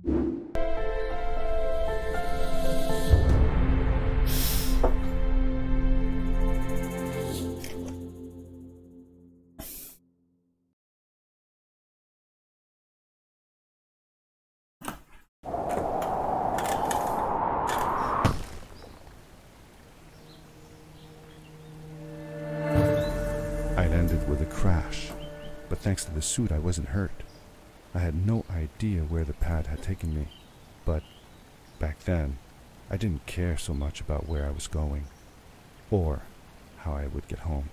I'd ended with a crash, but thanks to the suit I wasn't hurt. I had no idea where the pad had taken me, but back then I didn't care so much about where I was going, or how I would get home.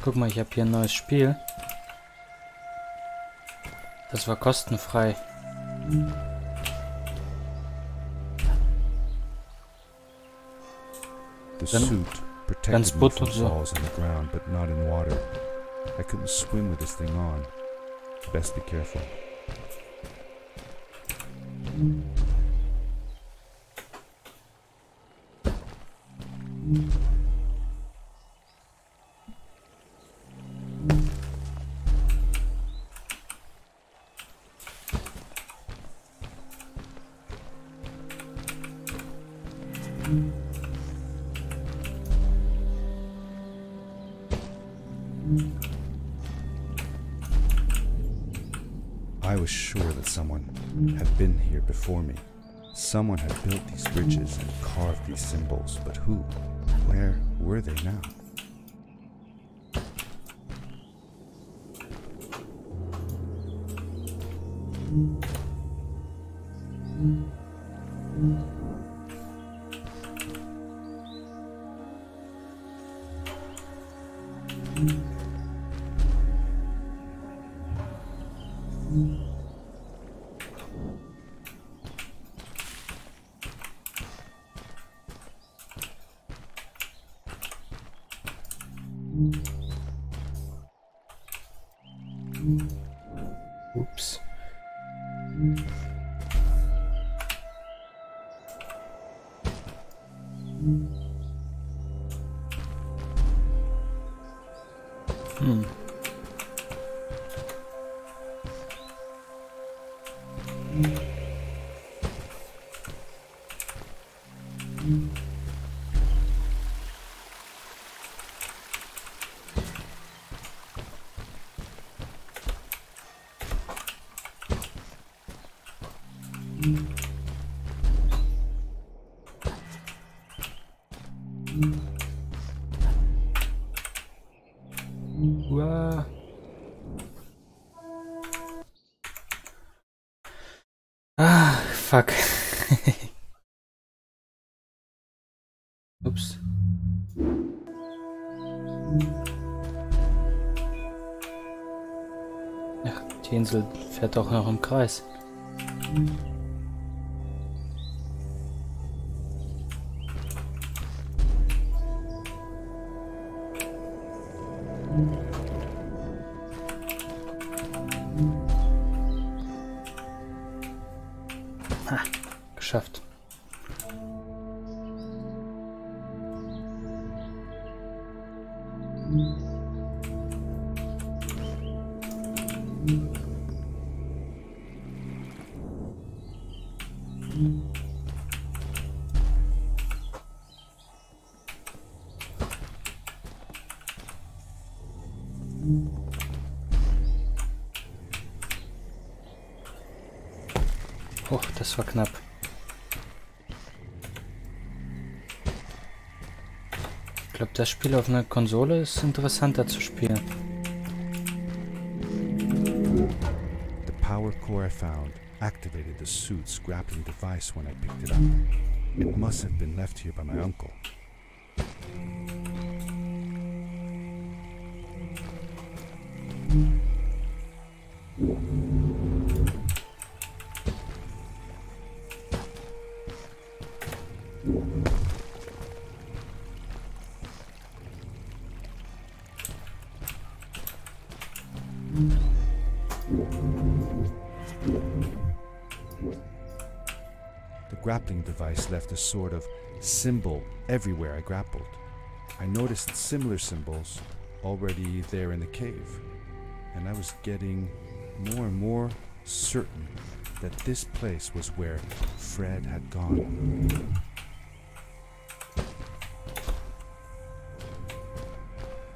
Guck mal, ich habe hier ein neues Spiel. Das war kostenfrei. The suit protected me from falls on the ground, but not in water. I couldn't swim with this thing on. Best be careful. I was sure that someone had been here before me. Someone had built these bridges and carved these symbols, but who? Where were they now? Oops. Wow. Ah, fuck. Ups. Ja, die Insel fährt auch noch im Kreis. Ha, geschafft. Oh, das war knapp. Ich glaube, das Spiel auf einer Konsole ist interessanter zu spielen. The power core I found activated the suit's grappling device when I picked it up. It must have been left here by my uncle. The grappling device left a sort of symbol everywhere I grappled. I noticed similar symbols already there in the cave, and I was getting more and more certain that this place was where Fred had gone.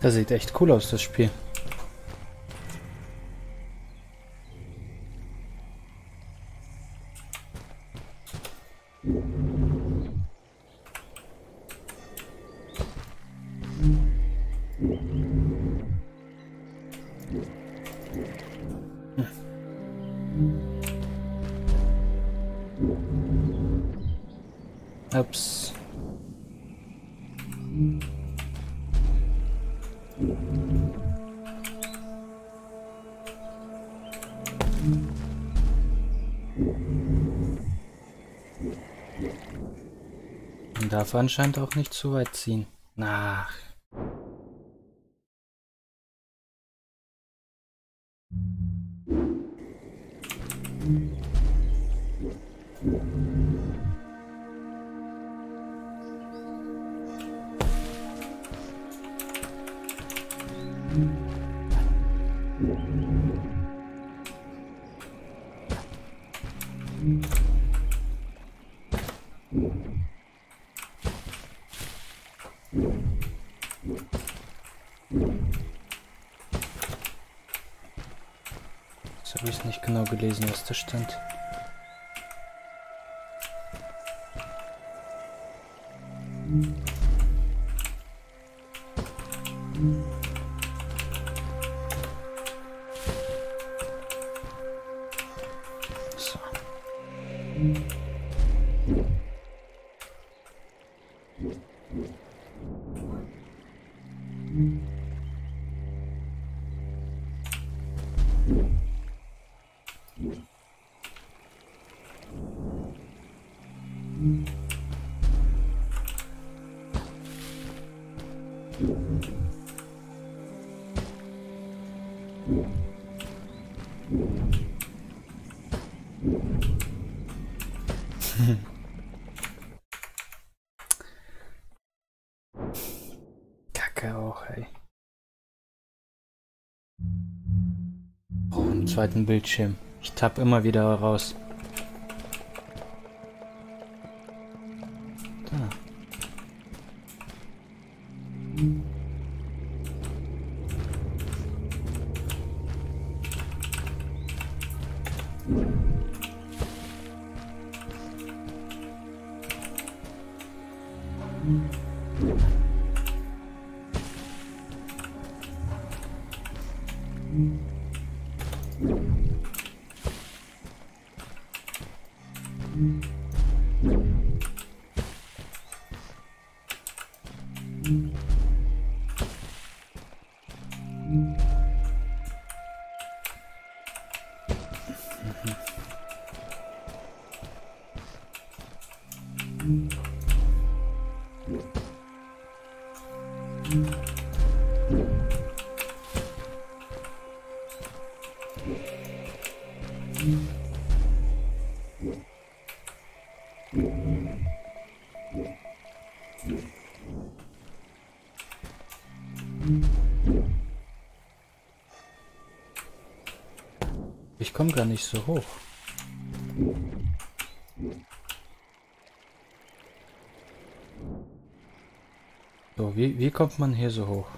Das sieht echt cool aus, das Spiel. Ups. Man darf anscheinend auch nicht zu weit ziehen. Ach. Jetzt habe ich nicht genau gelesen, was da stand. So. Kacke auch, ey. Oh, im zweiten Bildschirm. Ich tapp immer wieder raus. Da. Ich komme gar nicht so hoch. So, wie kommt man hier so hoch?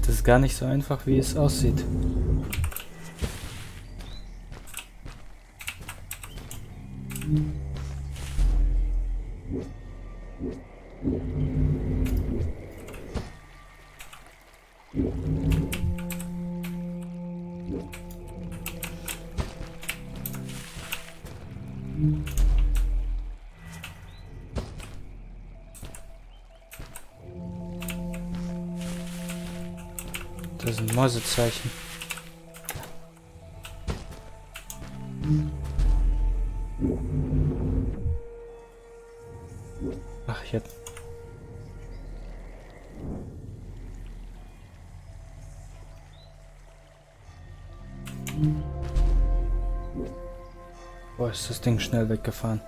Das ist gar nicht so einfach, wie es aussieht. Das sind Mäusezeichen. Ach, jetzt. Boah, ist das Ding schnell weggefahren.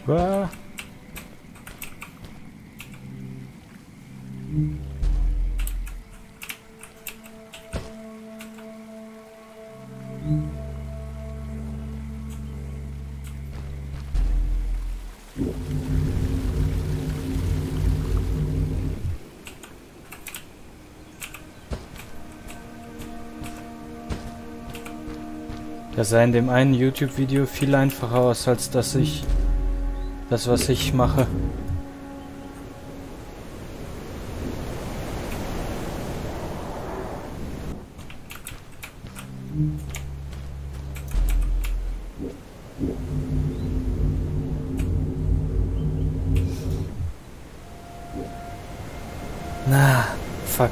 Ah. Das sah in dem einen YouTube-Video viel einfacher aus, als das, was ich mache. Na, fuck.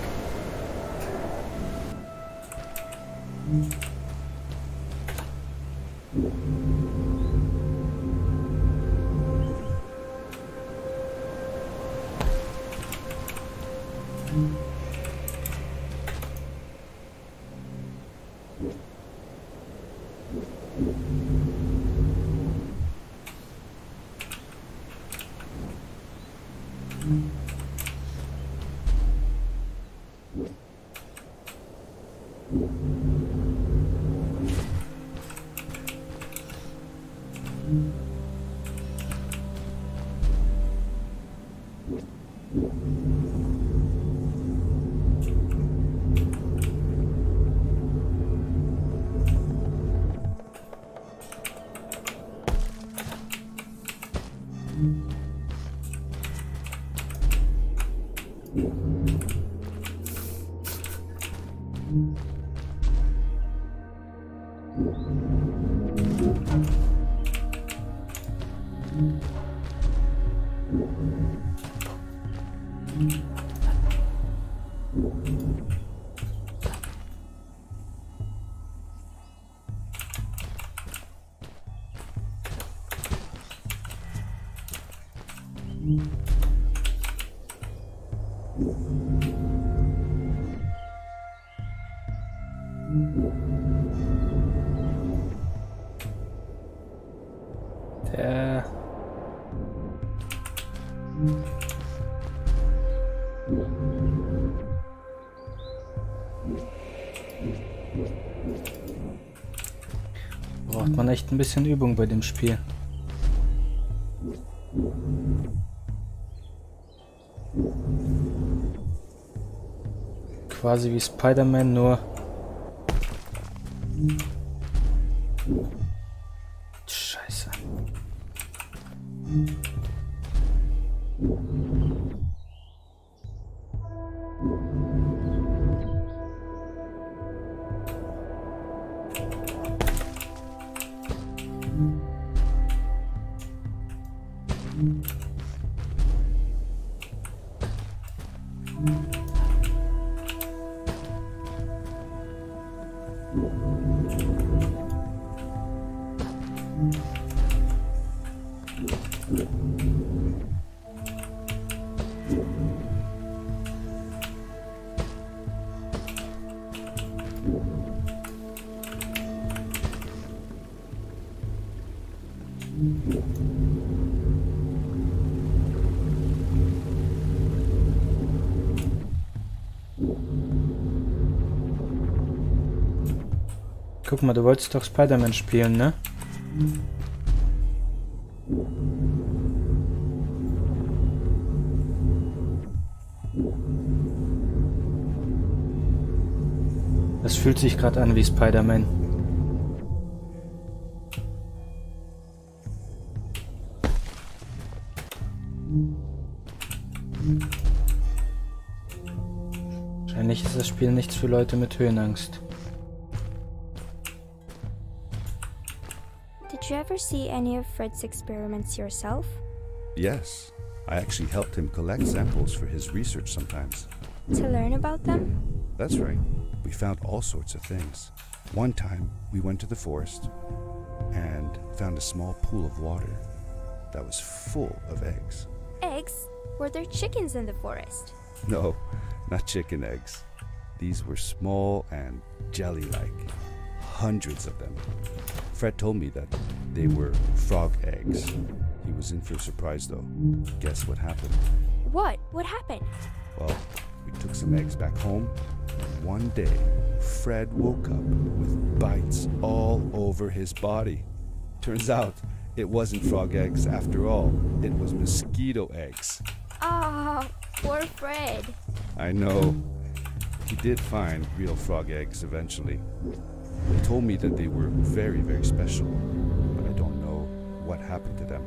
Braucht man echt ein bisschen Übung bei dem Spiel. Quasi wie Spider-Man, nur Scheiße. Guck mal, du wolltest doch Spider-Man spielen, ne? Das fühlt sich gerade an wie Spider-Man. Wahrscheinlich ist das Spiel nichts für Leute mit Höhenangst. Did you ever see any of Fred's experiments yourself? Yes, I actually helped him collect samples for his research sometimes. To learn about them? That's right. We found all sorts of things. One time, we went to the forest and found a small pool of water that was full of eggs. Eggs? Were there chickens in the forest? No, not chicken eggs. These were small and jelly-like. Hundreds of them. Fred told me that they were frog eggs. He was in for a surprise though. Guess what happened? What? What happened? Well, we took some eggs back home, and one day, Fred woke up with bites all over his body. Turns out, it wasn't frog eggs after all. It was mosquito eggs. Ah, poor Fred. I know. He did find real frog eggs eventually. He told me that they were very, very special, but I don't know what happened to them.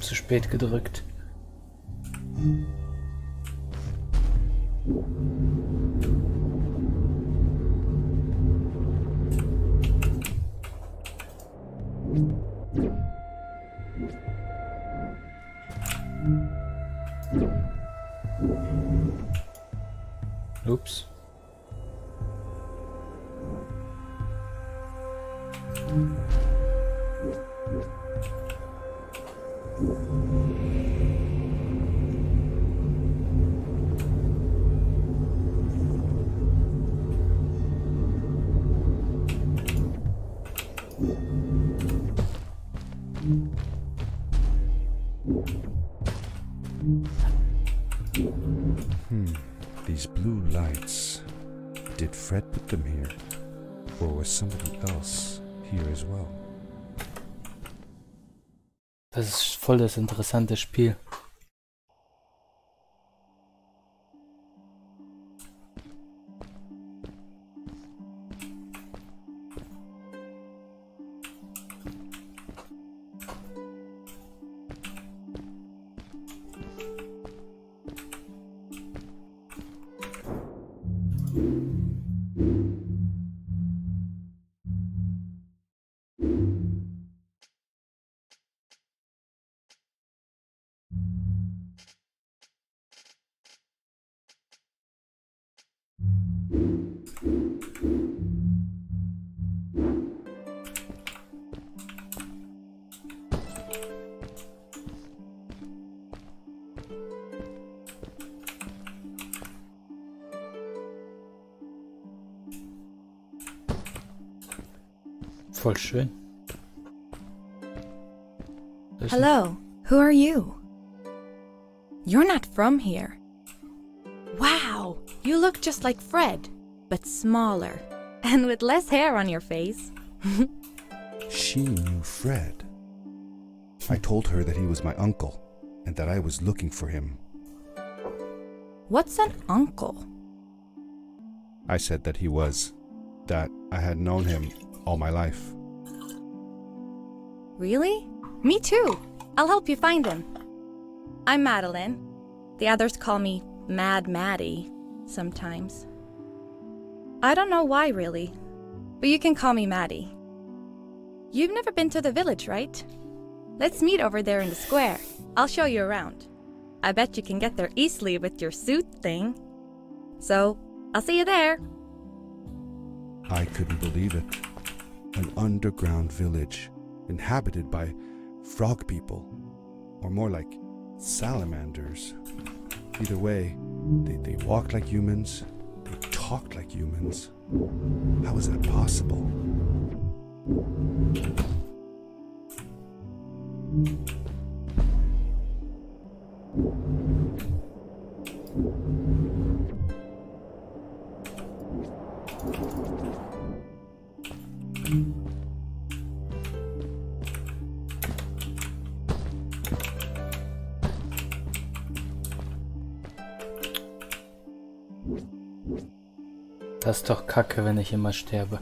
Zu spät gedrückt. Ups. These blue lights. Did Fred put them here? Or was somebody else here as well? Das ist voll das interessante Spiel. Voll schön. Hello, who are you? You're not from here. Wow, you look just like Fred, but smaller, and with less hair on your face. She knew Fred. I told her that he was my uncle, and that I was looking for him. What's an uncle? I said that he was, that I had known him all my life. Really? Me too. I'll help you find him. I'm Madeline. The others call me Mad Maddie sometimes. I don't know why really, but you can call me Maddie. You've never been to the village, right? Let's meet over there in the square. I'll show you around. I bet you can get there easily with your suit thing. So, I'll see you there. I couldn't believe it. An underground village, inhabited by frog people, or more like salamanders. Either way, they walked like humans, they talked like humans. How is that possible? Das ist doch kacke, wenn ich immer sterbe.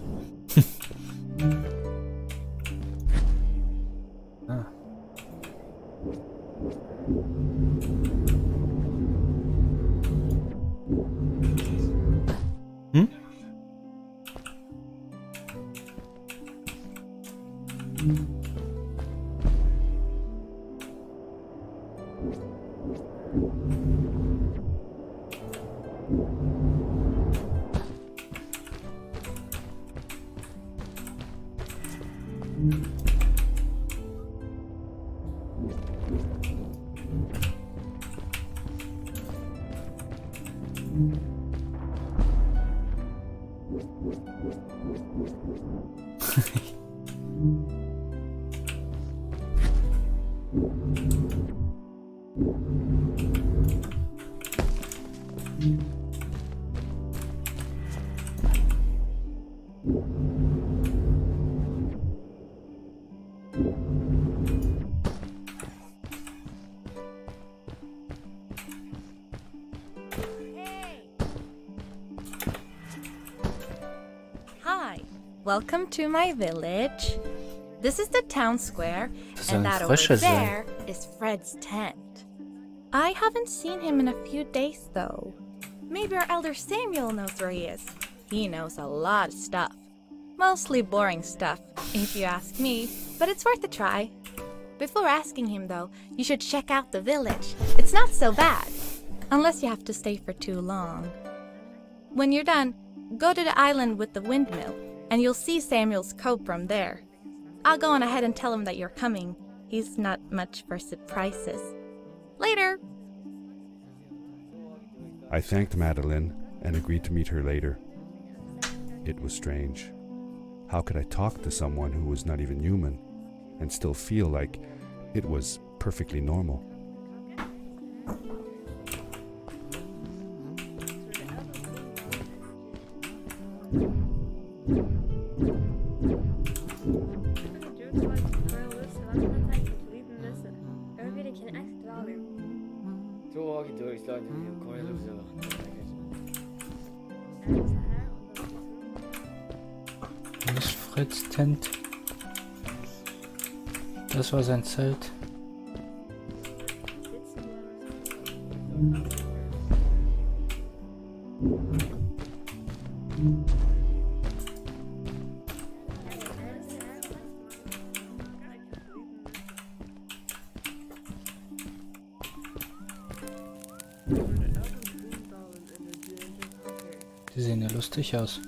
Ah. Hm? Hi, welcome to my village. This is the town square, and that over there is Fred's tent. I haven't seen him in a few days though. Maybe our elder Samuel knows where he is. He knows a lot of stuff. Mostly boring stuff, if you ask me, but it's worth a try. Before asking him though, you should check out the village. It's not so bad, unless you have to stay for too long. When you're done, go to the island with the windmill, and you'll see Samuel's coat from there. I'll go on ahead and tell him that you're coming. He's not much for surprises. Later! I thanked Madeline and agreed to meet her later. It was strange. How could I talk to someone who was not even human and still feel like it was perfectly normal? Wo ist Freds Tent? Das war sein Zelt. Die sehen ja lustig aus.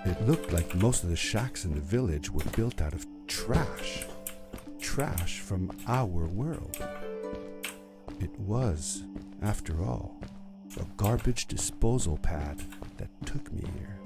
It looked like most of the shacks in the village were built out of trash. Trash from our world. It was After all, a garbage disposal pad that took me here.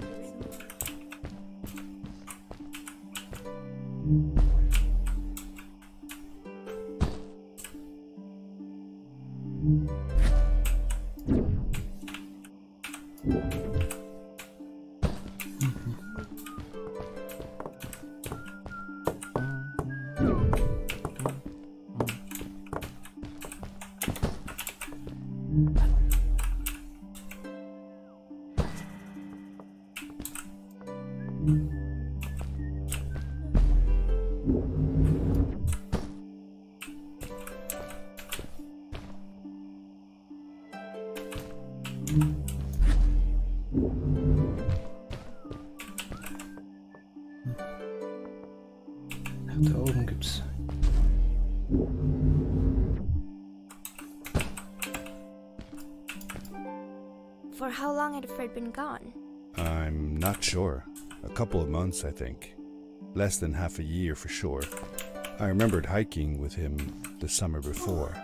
Da oben gibt's. For how long had Fred been gone? I'm not sure. A couple of months, I think. Less than half a year for sure. I remembered hiking with him the summer before,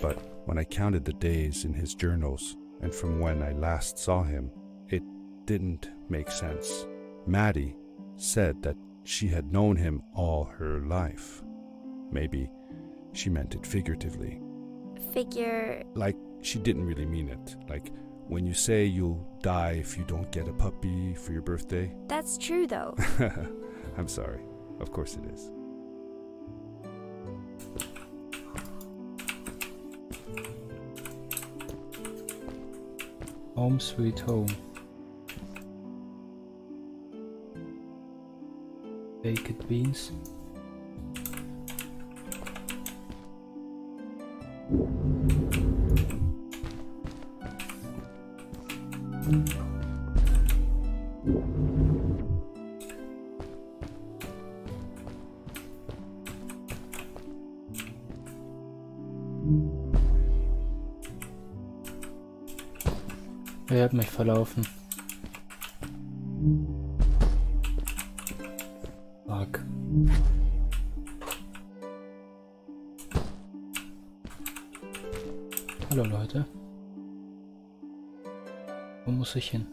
but when I counted the days in his journals and from when I last saw him, it didn't make sense. Maddie said that she had known him all her life. Maybe she meant it figuratively. Figure... Like she didn't really mean it. Like when you say you'll die if you don't get a puppy for your birthday. That's true, though. I'm sorry. Of course it is. Home sweet home. Baked beans. Ich hab mich verlaufen. Fuck. Hallo Leute. Wo muss ich hin?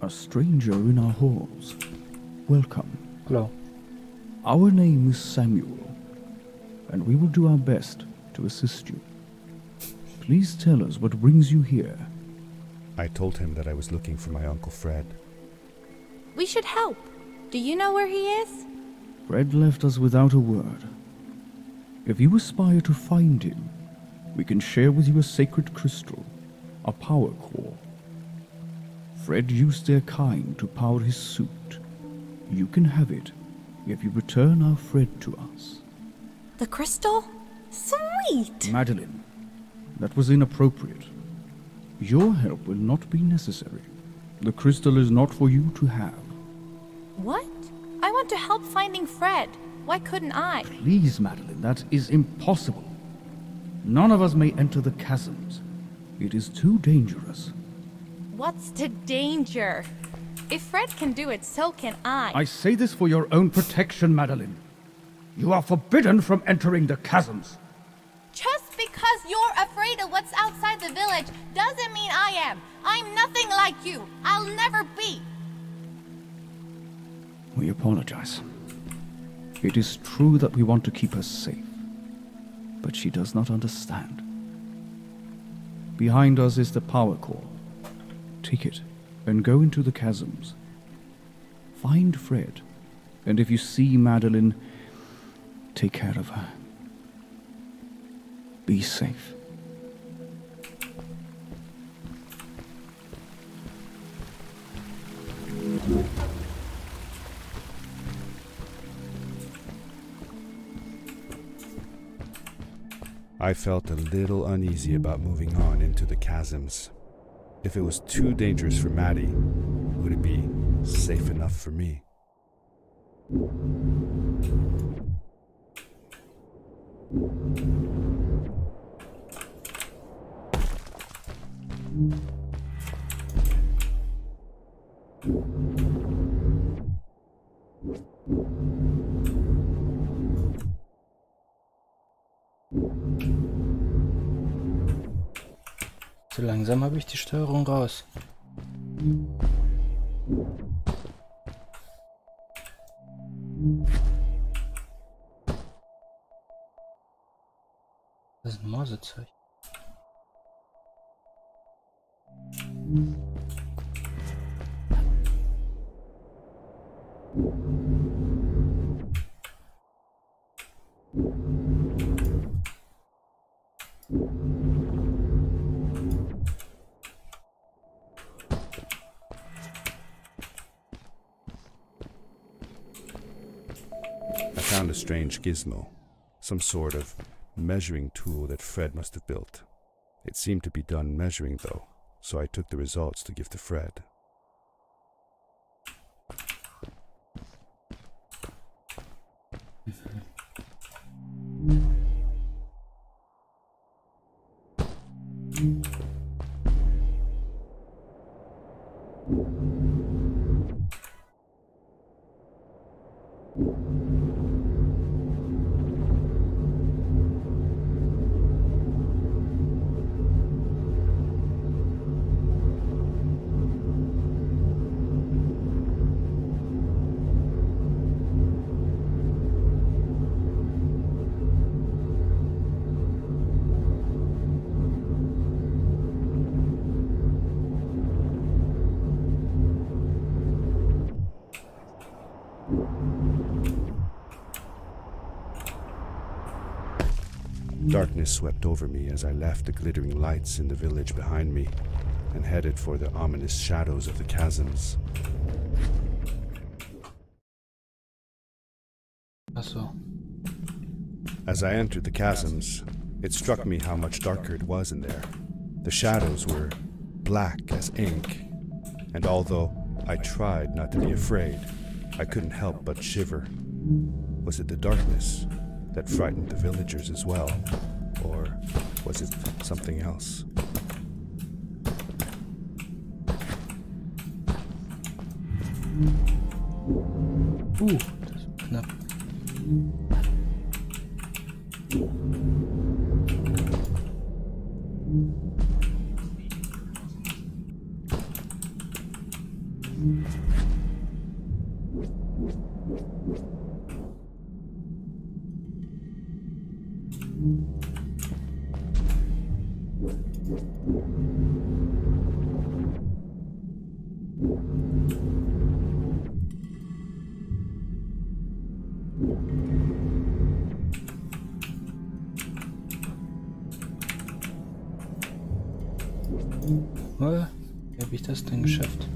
A stranger in our halls. Welcome. Hello. Our name is Samuel, and we will do our best to assist you. Please tell us what brings you here. I told him that I was looking for my Uncle Fred. We should help. Do you know where he is? Fred left us without a word. If you aspire to find him, we can share with you a sacred crystal, a power core. Fred used their kind to power his suit. You can have it if you return our Fred to us. The crystal? Sweet! Madeline, that was inappropriate. Your help will not be necessary. The crystal is not for you to have. What? I want to help finding Fred. Why couldn't I? Please, Madeline, that is impossible. None of us may enter the chasms. It is too dangerous. What's the danger? If Fred can do it, so can I. I say this for your own protection, Madeline. You are forbidden from entering the chasms. Just because you're afraid of what's outside the village doesn't mean I am. I'm nothing like you. I'll never be. We apologize. It is true that we want to keep her safe, but she does not understand. Behind us is the power core. Take it and go into the chasms. Find Fred, and if you see Madeline, take care of her. Be safe. I felt a little uneasy about moving on into the chasms. If it was too dangerous for Maddie, would it be safe enough for me? So langsam habe ich die Steuerung raus. Das ist ein Morsezeug. I found a strange gizmo, some sort of measuring tool that Fred must have built. It seemed to be done measuring though, so I took the results to give to Fred. Darkness swept over me as I left the glittering lights in the village behind me and headed for the ominous shadows of the chasms. Ach so. As I entered the chasms, it struck me how much darker it was in there. The shadows were black as ink, and although I tried not to be afraid, I couldn't help but shiver. Was it the darkness that frightened the villagers as well, or was it something else? Das ist knapp. Wie habe ich das denn geschafft?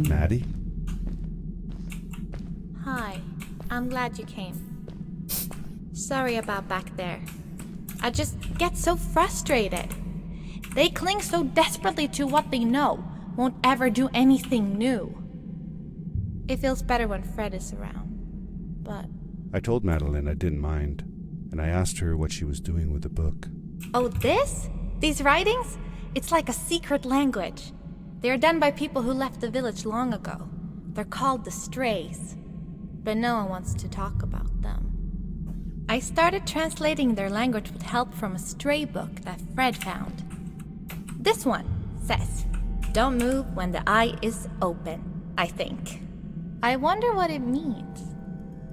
Maddie? Hi, I'm glad you came. Sorry about back there. I just get so frustrated. They cling so desperately to what they know, won't ever do anything new. It feels better when Fred is around, but... I told Madeline I didn't mind, and I asked her what she was doing with the book. Oh, this? These writings? It's like a secret language. They are done by people who left the village long ago. They're called the Strays, but no one wants to talk about them. I started translating their language with help from a stray book that Fred found. This one says, "Don't move when the eye is open," I think. I wonder what it means.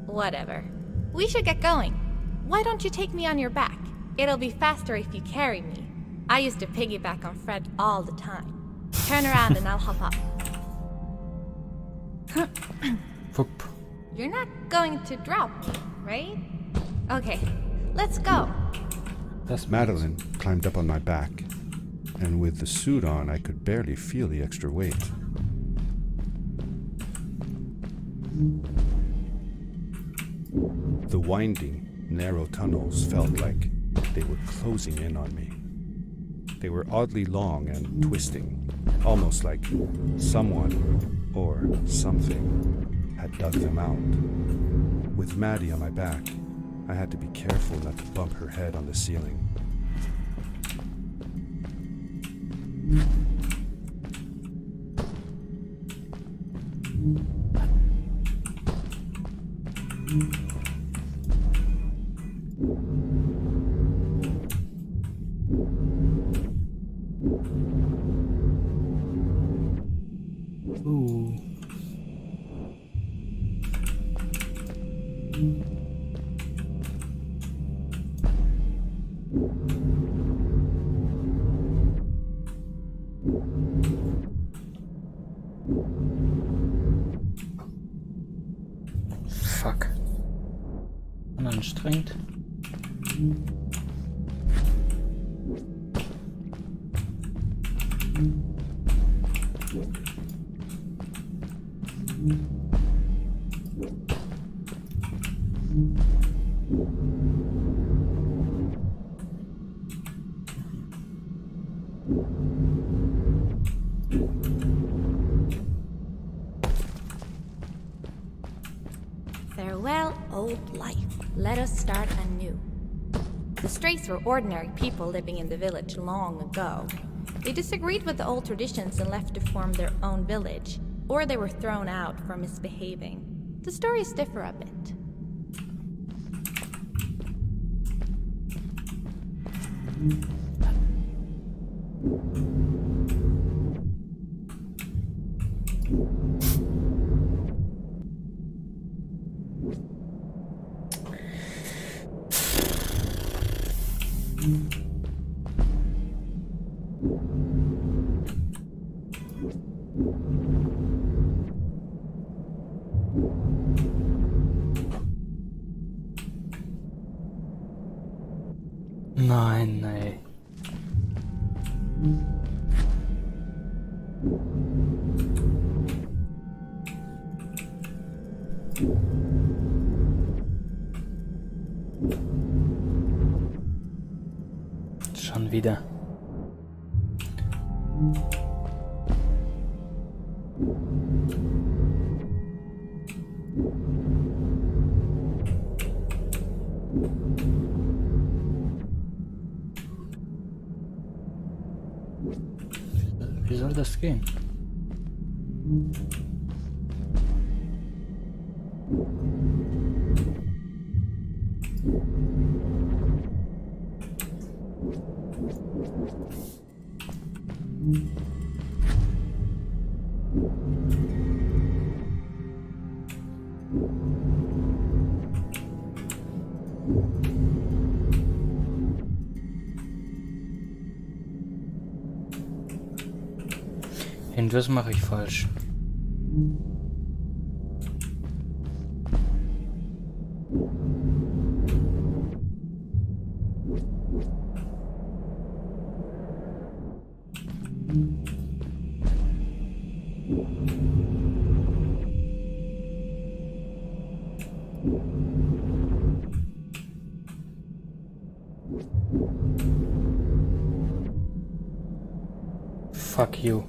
Whatever. We should get going. Why don't you take me on your back? It'll be faster if you carry me. I used to piggyback on Fred all the time. Turn around and I'll hop up. Whoop. You're not going to drop me, right? Okay, let's go. Das Madeline climbed up on my back, and with the suit on, I could barely feel the extra weight. The winding, narrow tunnels felt like they were closing in on me. They were oddly long and twisting, almost like someone or something had dug them out. With Maddie on my back, I had to be careful not to bump her head on the ceiling. Ooh. Fuck. Anstrengend. Farewell, old life. Let us start anew. The Strays were ordinary people living in the village long ago. They disagreed with the old traditions and left to form their own village, or they were thrown out for misbehaving. The stories differ a bit. Nein, ey. Schon wieder. Wie soll das gehen? Irgendwas mache ich falsch. Fuck you.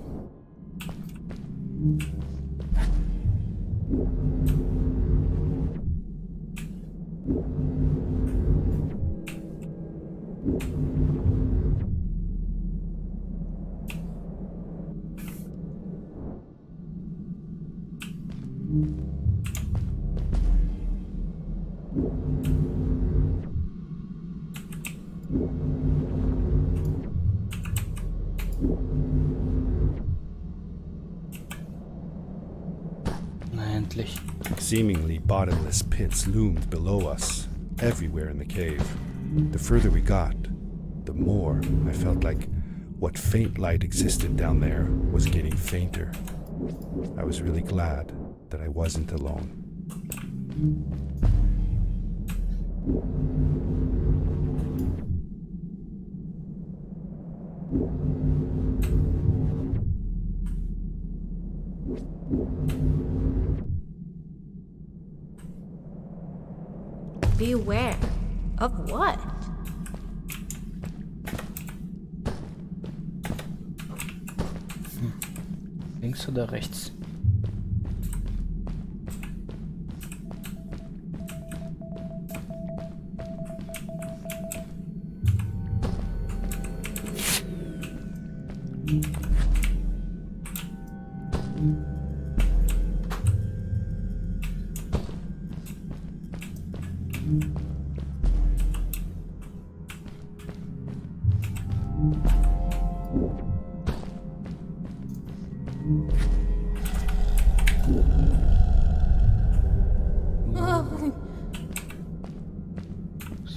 Endlich. Seemingly bottomless pits loomed below us, everywhere in the cave. The further we got, the more I felt like what faint light existed down there was getting fainter. I was really glad that I wasn't alone. Beware. Of what? Links oder rechts?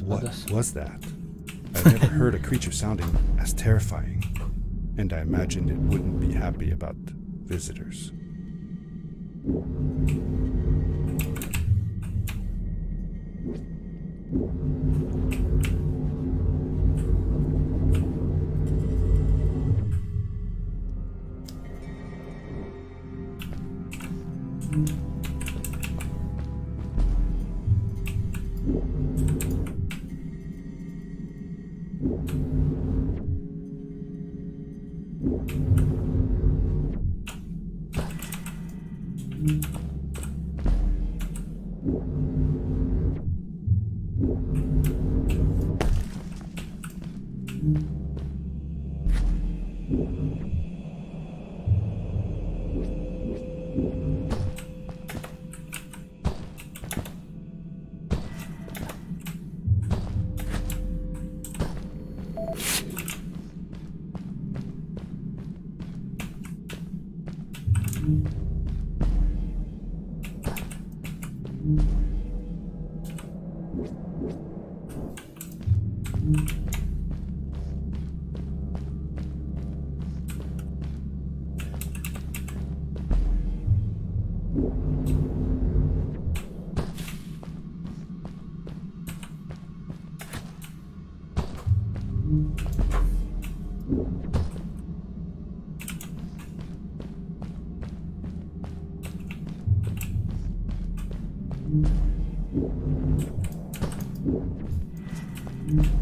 What was that? I've never heard a creature sounding as terrifying, and I imagined it wouldn't be happy about visitors.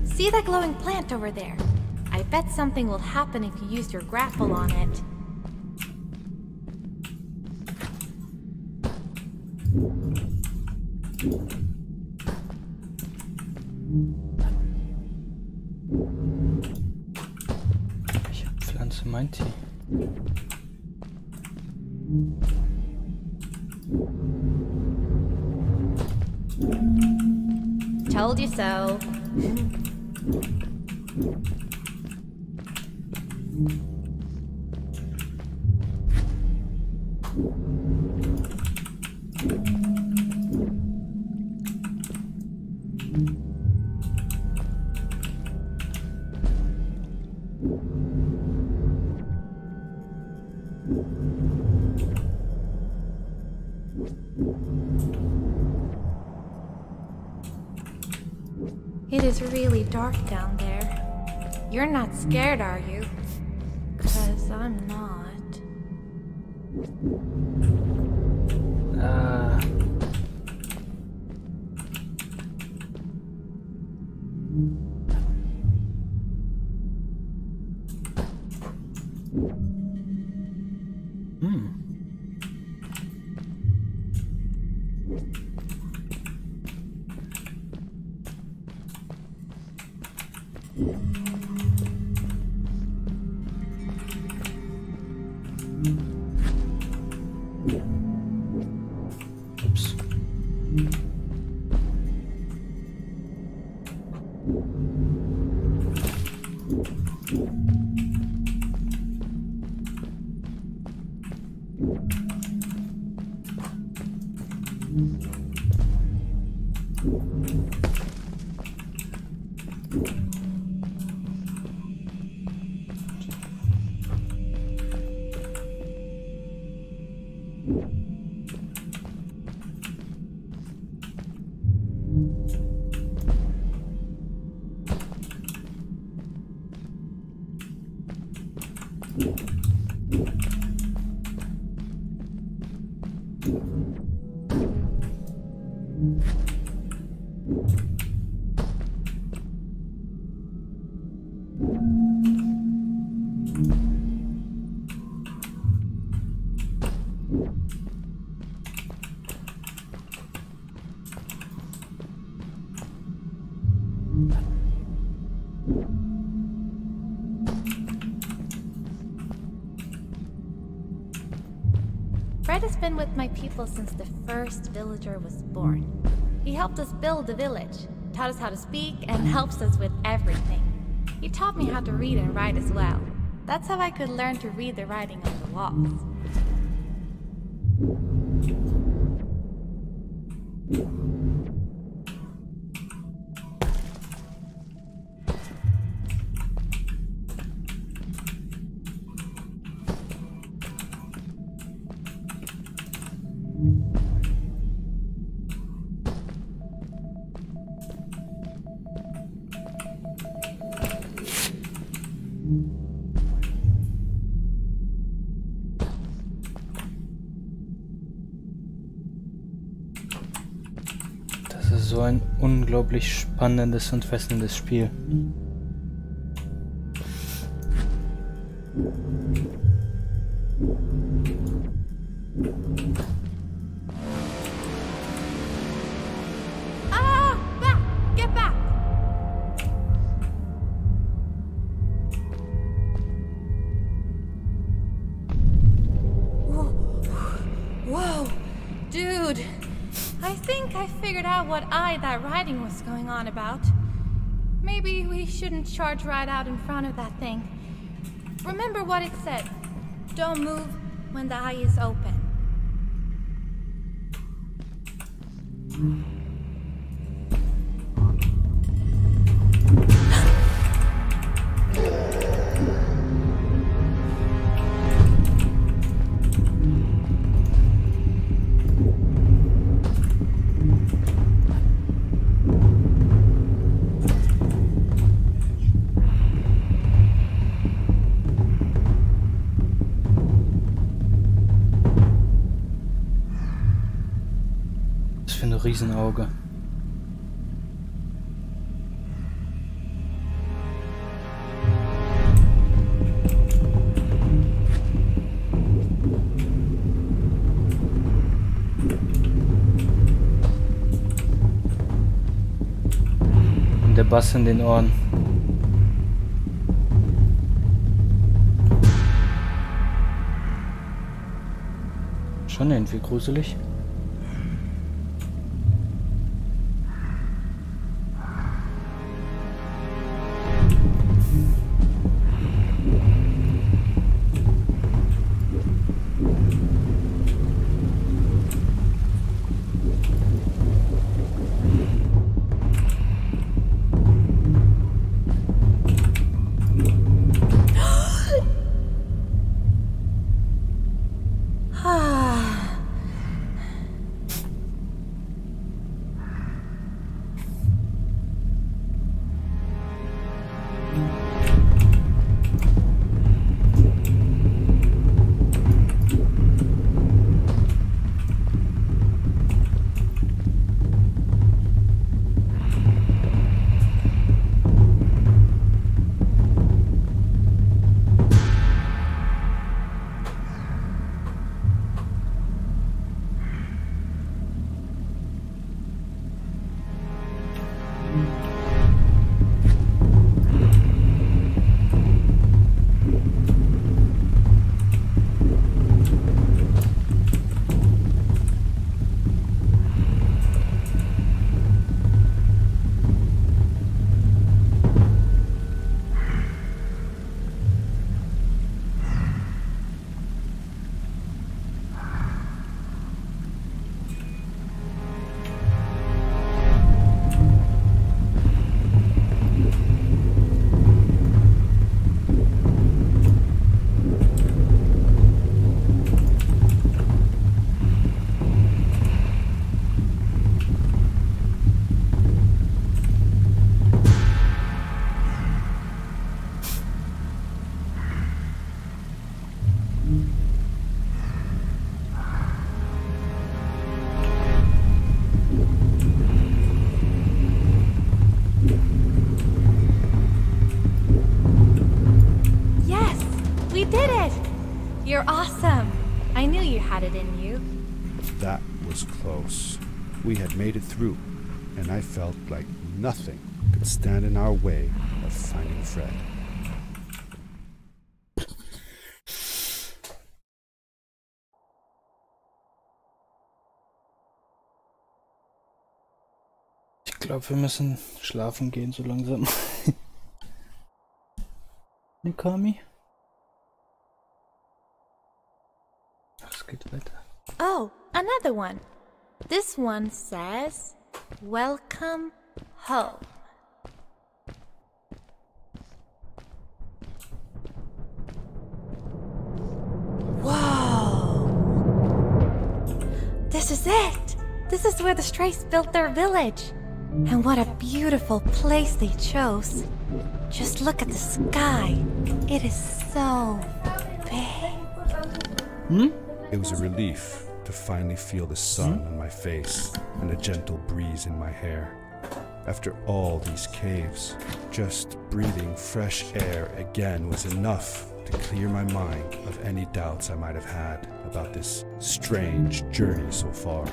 See that glowing plant over there? I bet something will happen if you use your grapple on it. Welche Pflanze meint die? Told you so. It is really dark down there. You're not scared, are you? 'Cause I'm not. Ups. Fred has been with my people since the first villager was born. He helped us build the village, taught us how to speak, and helps us with everything. He taught me how to read and write as well. That's how I could learn to read the writing on the walls. Das ist so ein unglaublich spannendes und fesselndes Spiel. Ah! Back! Get back! Whoa! Dude! I think I figured out what that writing was going on about. Maybe we shouldn't charge right out in front of that thing. Remember what it said. Don't move when the eye is open. Was für ein Riesenauge. der Bass in den Ohren. Schon irgendwie gruselig. You're awesome. I knew you had it in you. That was close. We had made it through, and I felt like nothing could stand in our way of finding Fred. Ich glaube, wir müssen schlafen gehen so langsam. Nikami? Es geht weiter. Oh, another one. This one says, "Welcome home." Whoa! This is it! This is where the Strays built their village. And what a beautiful place they chose. Just look at the sky. It is so big. It was a relief to finally feel the sun on my face and a gentle breeze in my hair. After all these caves, just breathing fresh air again was enough to clear my mind of any doubts I might have had about this strange journey so far.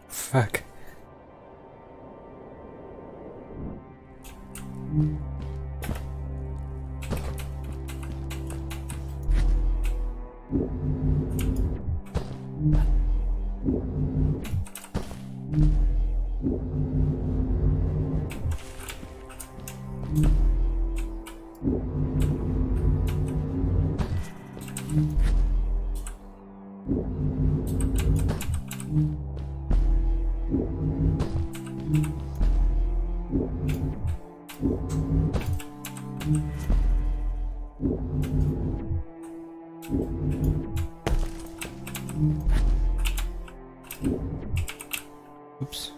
Fuck. Ups.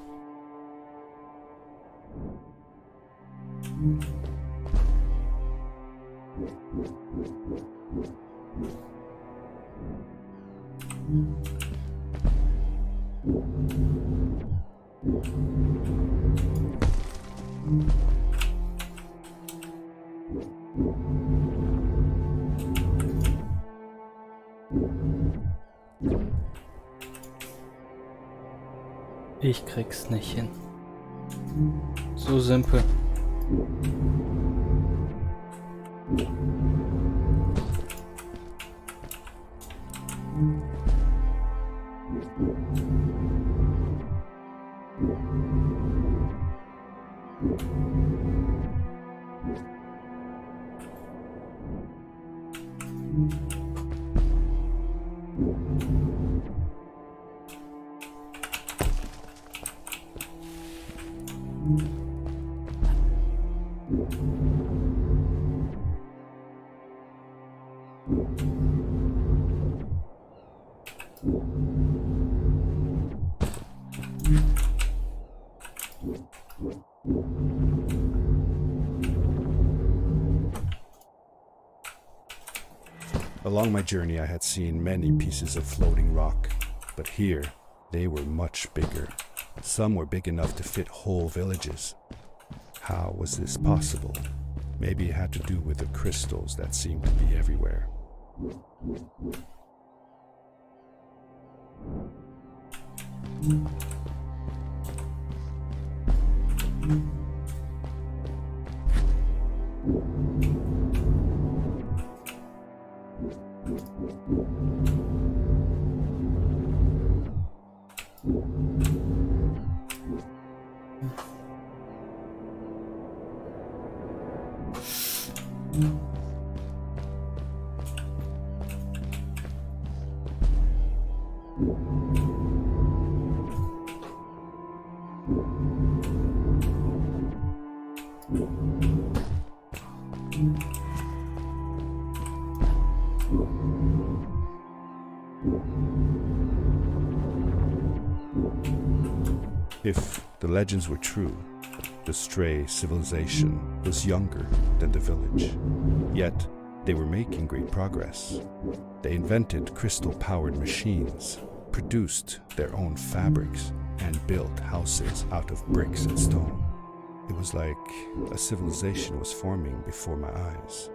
Ich krieg's nicht hin. So simpel. Along my journey I had seen many pieces of floating rock, but here they were much bigger. Some were big enough to fit whole villages. How was this possible? Maybe it had to do with the crystals that seemed to be everywhere. If the legends were true, the stray civilization was younger than the village. Yet, they were making great progress. They invented crystal-powered machines, produced their own fabrics, and built houses out of bricks and stone. It was like a civilization was forming before my eyes.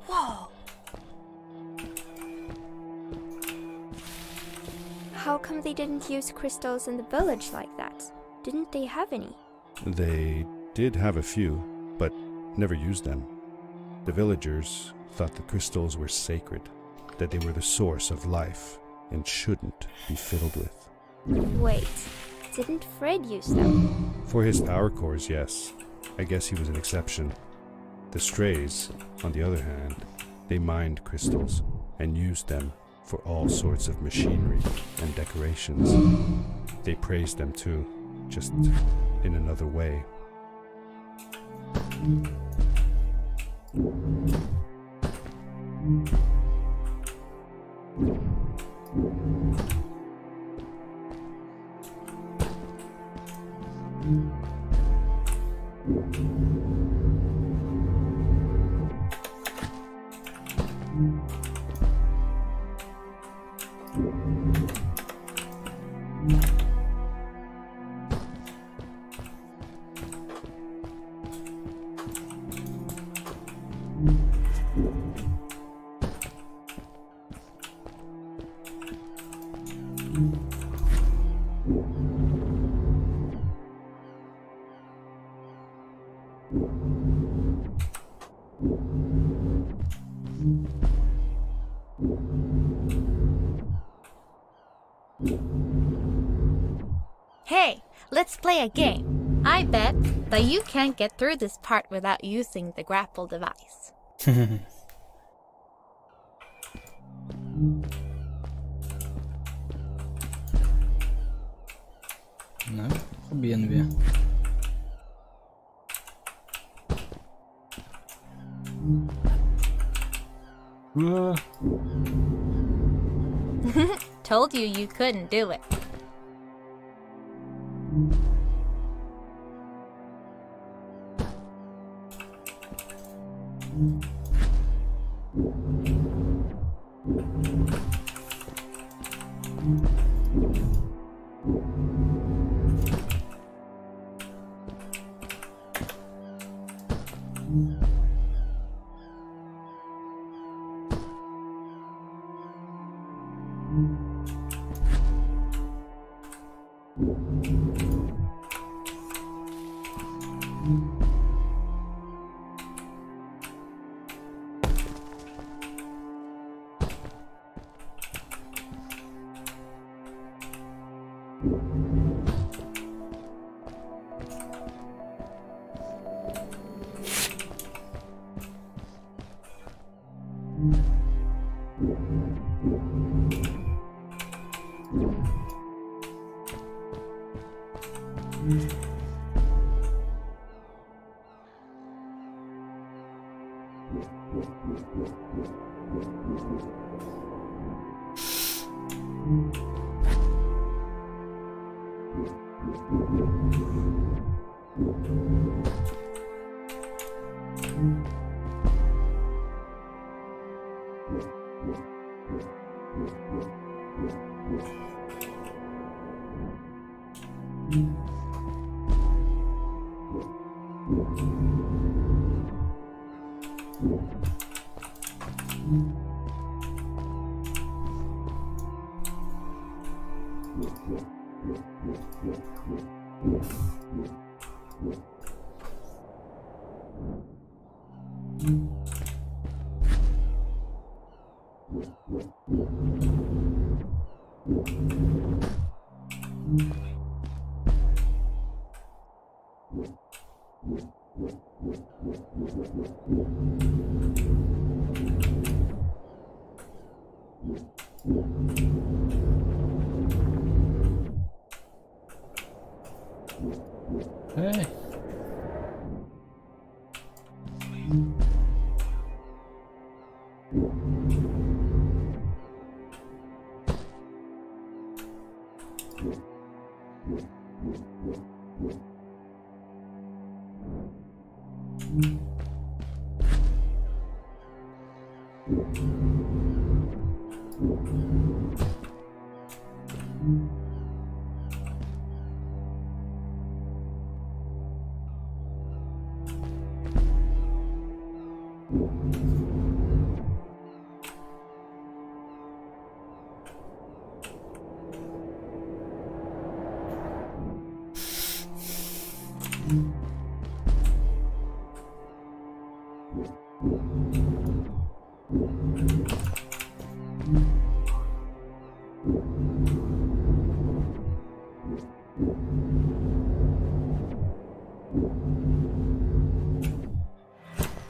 Whoa! How come they didn't use crystals in the village like that? Didn't they have any? They did have a few, but never used them. The villagers thought the crystals were sacred, that they were the source of life and shouldn't be fiddled with. Wait, didn't Fred use them? For his power cores, yes. I guess he was an exception. The strays, on the other hand, they mined crystals and used them for all sorts of machinery and decorations. They praised them too, just in another way. Hey, let's play a game. I bet that you can't get through this part without using the grapple device. Na, probieren wir. Told you you couldn't do it. Hey.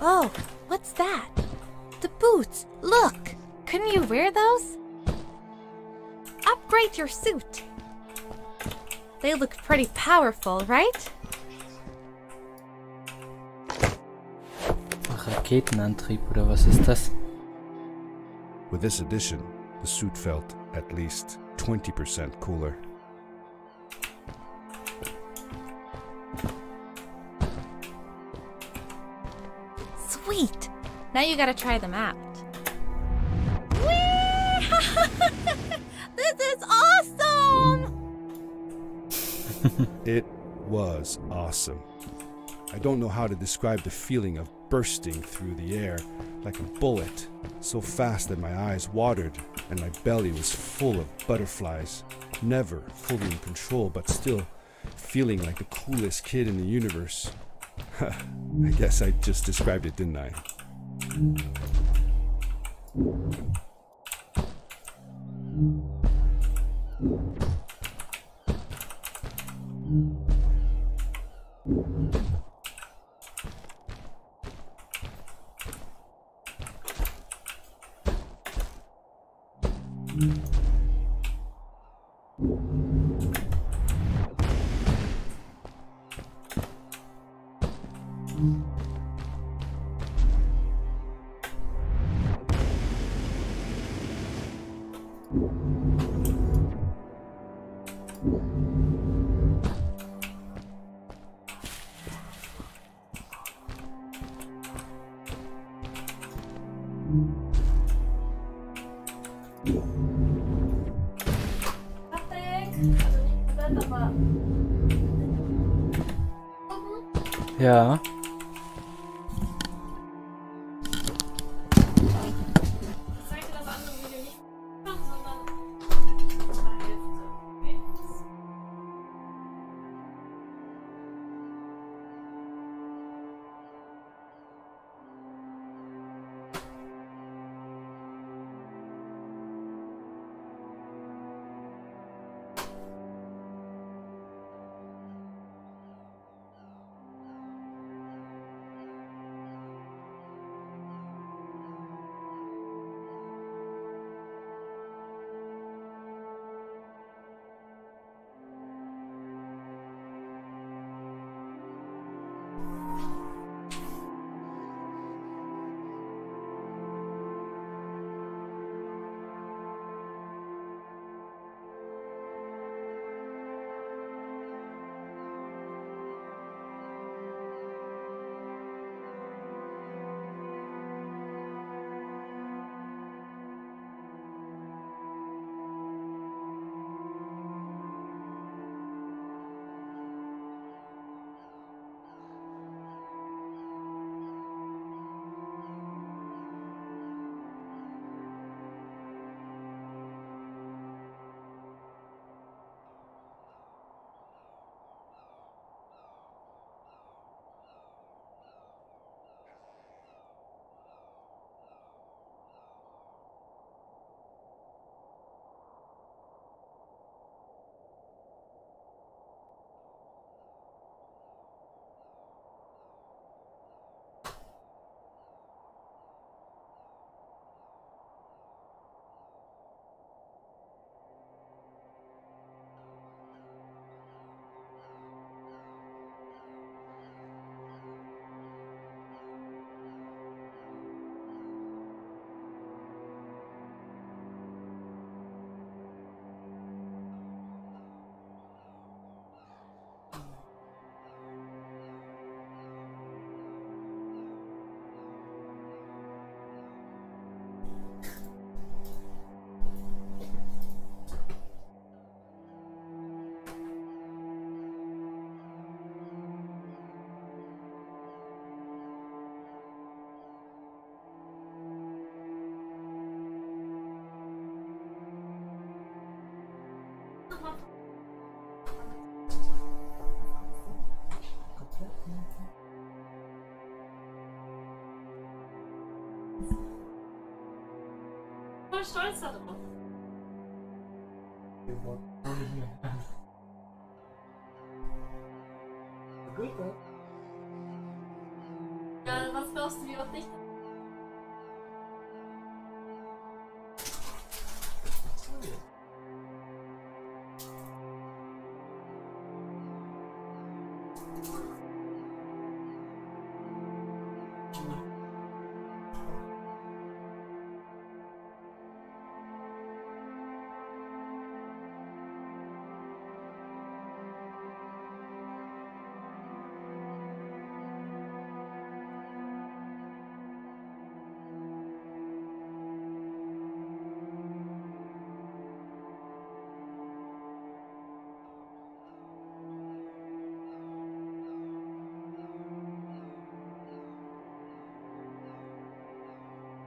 Oh, what's that? The boots! Look! Couldn't you wear those? Upgrade your suit! They look pretty powerful, right? Raketenantrieb oder was ist das? With this addition, the suit felt at least 20% cooler. Sweet! Now you gotta try them out. This is awesome! It was awesome. I don't know how to describe the feeling of bursting through the air like a bullet, so fast that my eyes watered and my belly was full of butterflies. Never fully in control, but still feeling like the coolest kid in the universe. I guess I just described it, didn't I? Ja. Voll stolz darauf. Ja, was glaubst du, wie oft ich...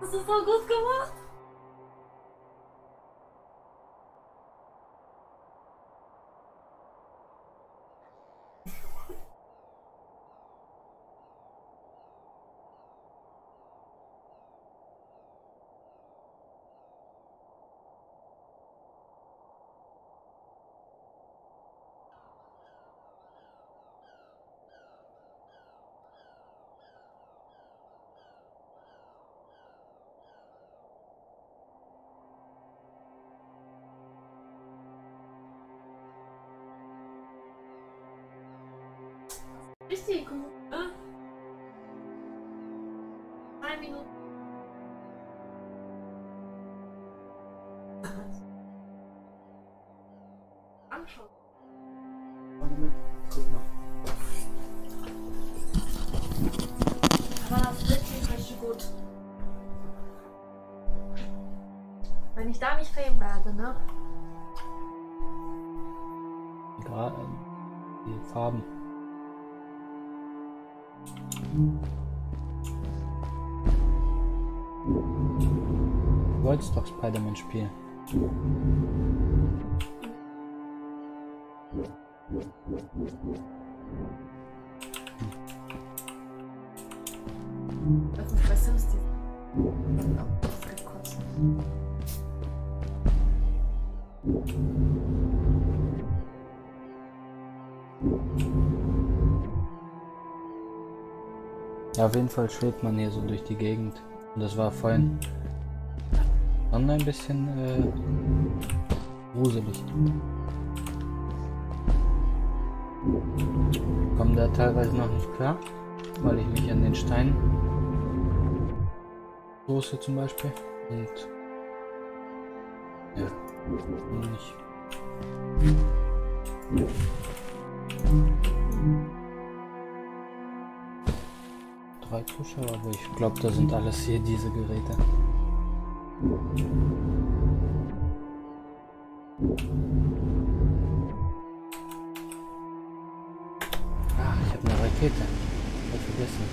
Hast du so gut gemacht? Richtig gut, ne? 3 Minuten. Anschauen. Guck mal. Aber das ist richtig gut. Wenn ich da nicht fame werde, ne? Die Farben. Du wolltest doch Spider-Man spielen. Das ist bei Sims die... Das geht kurz. Ja, auf jeden Fall schwebt man hier so durch die Gegend. Und das war vorhin schon ein bisschen gruselig. Ich komme da teilweise noch nicht klar, weil ich mich an den Stein stoße zum Beispiel. Und ja, nicht. Drei Zuschauer, aber ich glaube, da sind alles hier diese Geräte. Ach, ich habe eine Rakete. Ich habe vergessen.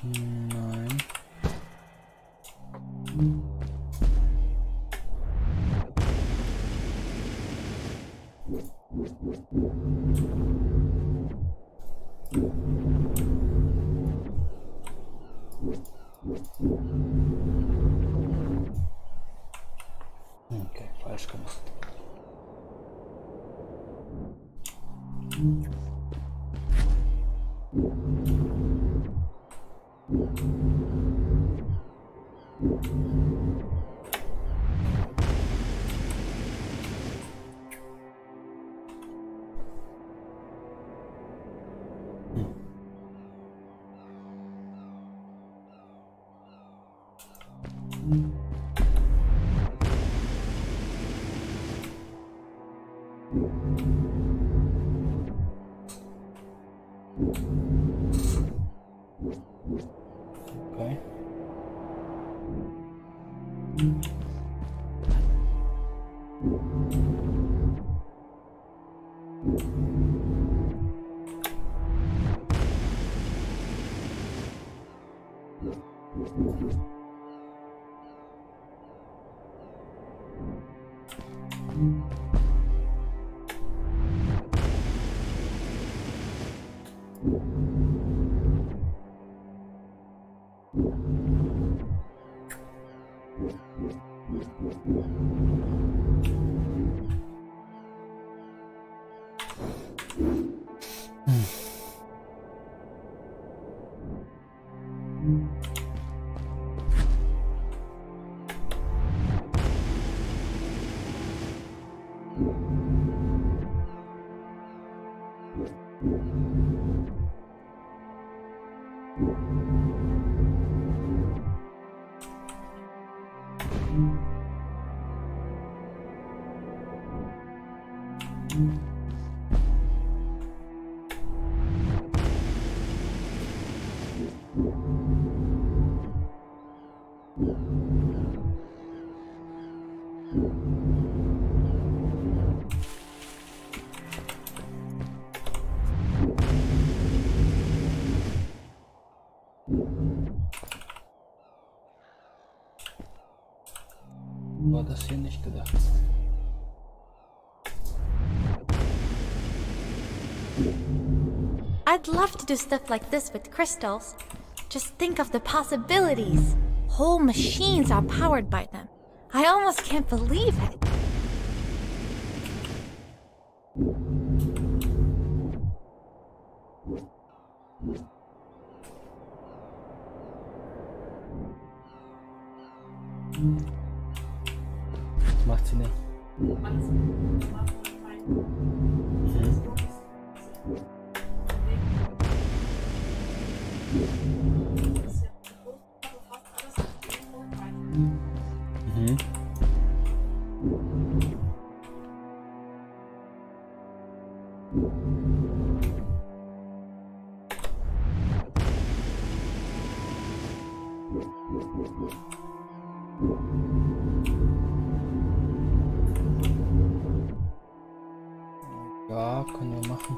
Nein. Okay, falsch gemacht. Okay. War das hier nicht gedacht? I'd love to do stuff like this with crystals. Just think of the possibilities. Whole machines are powered by them. I almost can't believe it. Was macht sie denn? Mhm. Ja, können wir machen.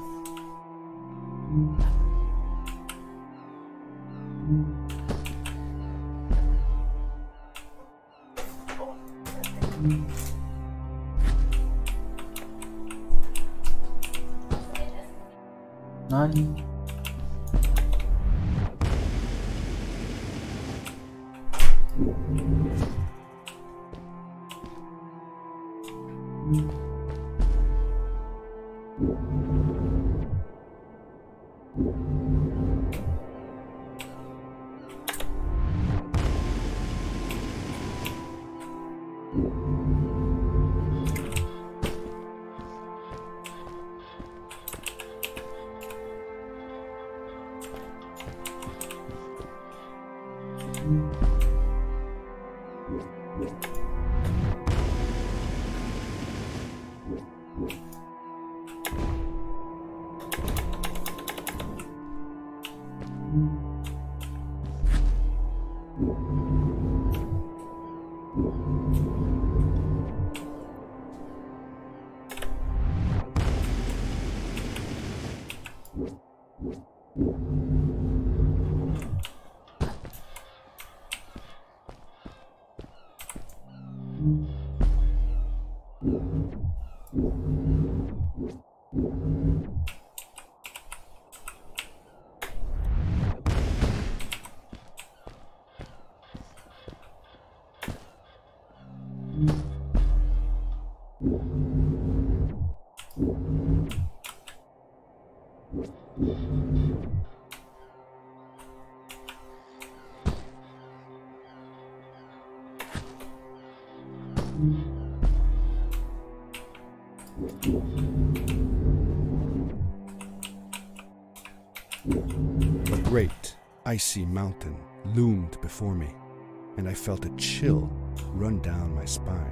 Nein. A great, icy mountain loomed before me, and I felt a chill run down my spine.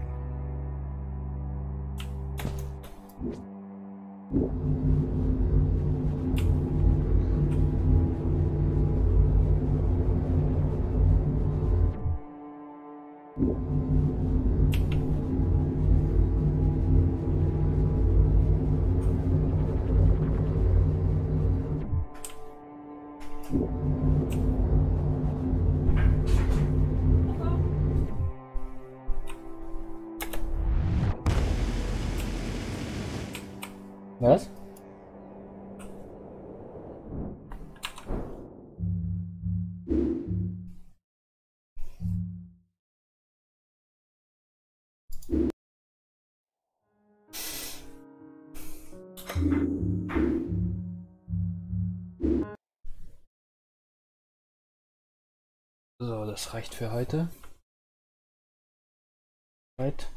Was? So, das reicht für heute. Right.